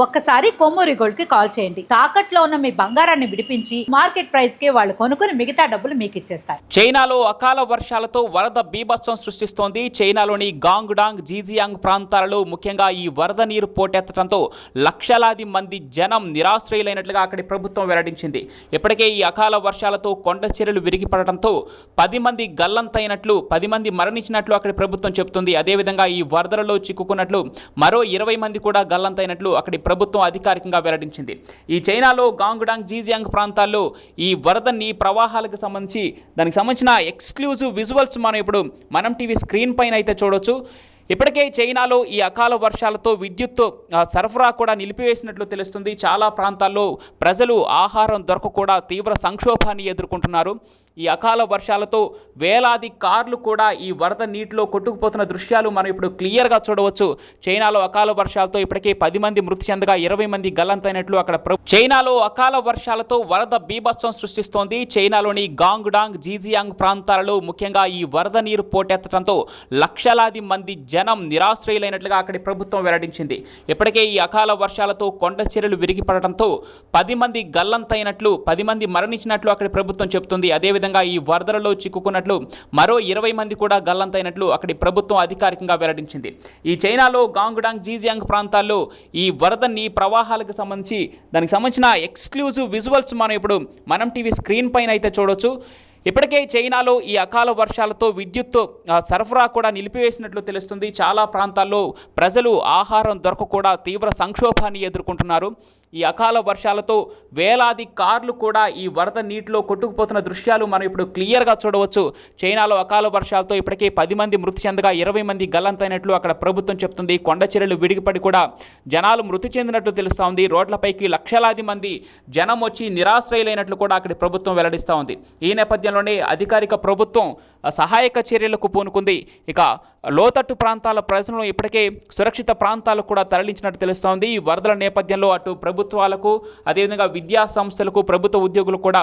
ఒక్కసారి కొమ్మూరి గోల్డ్ కి కాల్ చేయండి. తాకట్లో ఉన్న మీ బంగారాన్ని విడిపించి మార్కెట్ ప్రైస్ కి వాళ్ళు కొనుక్కుని మిగతా డబ్బులు మీకు ఇచ్చేస్తారు. చైనాలో అకాల వర్షాలతో వరద బీభత్సం సృష్టిస్తోంది. చైనాలోని గాంగ్డాంగ్, జీజియాంగ్ ప్రాంతాలలో ముఖ్యంగా ఈ వరద నీరు పోటెత్తడంతో లక్షలాది మంది జనం నిరాశ్రయులైనట్లుగా అక్కడి ప్రభుత్వం వెల్లడించింది. ఇప్పటికే ఈ అకాల వర్షాలతో కొండ చర్యలు విరిగిపడటంతో 10 మంది గల్లంతైనట్లు, 10 మంది మరణించినట్లు అక్కడి ప్రభుత్వం చెబుతుంది. అదేవిధంగా ఈ వరదలలో చిక్కుకున్నట్లు మరో 20 మంది కూడా గల్లంతైనట్లు అక్కడి ప్రభుత్వం అధికారికంగా వెల్లడించింది. ఈ చైనాలో గాంగ్డాంగ్, జీజియాంగ్ ప్రాంతాల్లో ఈ వరదని ప్రవాహాలకు సంబంధించి దానికి సంబంధించిన ఎక్స్క్లూజివ్ విజువల్స్ మనం టీవీ స్క్రీన్ పైన అయితే చూడొచ్చు. ఇప్పటికే చైనాలో ఈ అకాల వర్షాలతో విద్యుత్ సరఫరా కూడా నిలిపివేసినట్లు తెలుస్తుంది. చాలా ప్రాంతాల్లో ప్రజలు ఆహారం దొరక కూడా తీవ్ర సంక్షోభాన్ని ఎదుర్కొంటున్నారు. ఈ అకాల వర్షాలతో వేలాది కార్లు కూడా ఈ వరద నీటిలో కొట్టుకుపోతున్న దృశ్యాలు మనం ఇప్పుడు క్లియర్గా చూడవచ్చు. చైనాలో అకాల వర్షాలతో ఇప్పటికే 10 మంది మృతి చెందగా 20 మంది గల్లంతైనట్లు అక్కడ చైనాలో అకాల వర్షాలతో వరద బీభత్సం సృష్టిస్తోంది. చైనాలోని గాంగ్డాంగ్, జీజియాంగ్ ప్రాంతాలలో ముఖ్యంగా ఈ వరద నీరు పోటెత్తడంతో లక్షలాది మంది జనం నిరాశ్రయులైనట్లుగా అక్కడి ప్రభుత్వం వెల్లడించింది. ఇప్పటికే ఈ అకాల వర్షాలతో కొండ చర్యలు విరిగిపడటంతో 10 మంది గల్లంతైనట్లు, 10 మంది మరణించినట్లు అక్కడి ప్రభుత్వం చెబుతుంది. అదేవిధంగా ఈ వరదలలో చిక్కుకున్నట్లు మరో 20 మంది కూడా గల్లంతైనట్లు అక్కడి ప్రభుత్వం అధికారికంగా వెల్లడించింది. ఈ చైనాలో గాంగ్డాంగ్, జీజియాంగ్ ప్రాంతాల్లో ఈ వరదని ప్రవాహాలకు సంబంధించి దానికి సంబంధించిన ఎక్స్క్లూజివ్ విజువల్స్ మనం టీవీ స్క్రీన్ పైన అయితే చూడొచ్చు. ఇప్పటికే చైనాలో ఈ అకాల వర్షాలతో విద్యుత్ సరఫరా కూడా నిలిపివేసినట్లు తెలుస్తుంది. చాలా ప్రాంతాల్లో ప్రజలు ఆహారం దొరక కూడా తీవ్ర సంక్షోభాన్ని ఎదుర్కొంటున్నారు. ఈ అకాల వర్షాలతో వేలాది కార్లు కూడా ఈ వరద నీటిలో కొట్టుకుపోతున్న దృశ్యాలు మనం ఇప్పుడు క్లియర్గా చూడవచ్చు. చైనాలో అకాల వర్షాలతో ఇప్పటికే 10 మంది మృతి చెందగా 20 మంది గల్లంతైనట్లు అక్కడ ప్రభుత్వం చెప్తుంది. కొండ చర్యలు విడిగిపడి కూడా జనాలు మృతి చెందినట్లు తెలుస్తూ ఉంది. రోడ్లపైకి లక్షలాది మంది జనం వచ్చి నిరాశ్రయులైనట్లు కూడా అక్కడి ప్రభుత్వం వెల్లడిస్తూ ఉంది. ఈ నేపథ్యంలోనే అధికారిక ప్రభుత్వం సహాయక చర్యలకు పూనుకుంది. ఇక లోతట్టు ప్రాంతాల ప్రజలను ఇప్పటికే సురక్షిత ప్రాంతాలకు కూడా తరలించినట్టు తెలుస్తోంది. ఈ వరదల నేపథ్యంలో అటు ప్రభుత్వాలకు, అదేవిధంగా విద్యా సంస్థలకు, ప్రభుత్వ ఉద్యోగులకు కూడా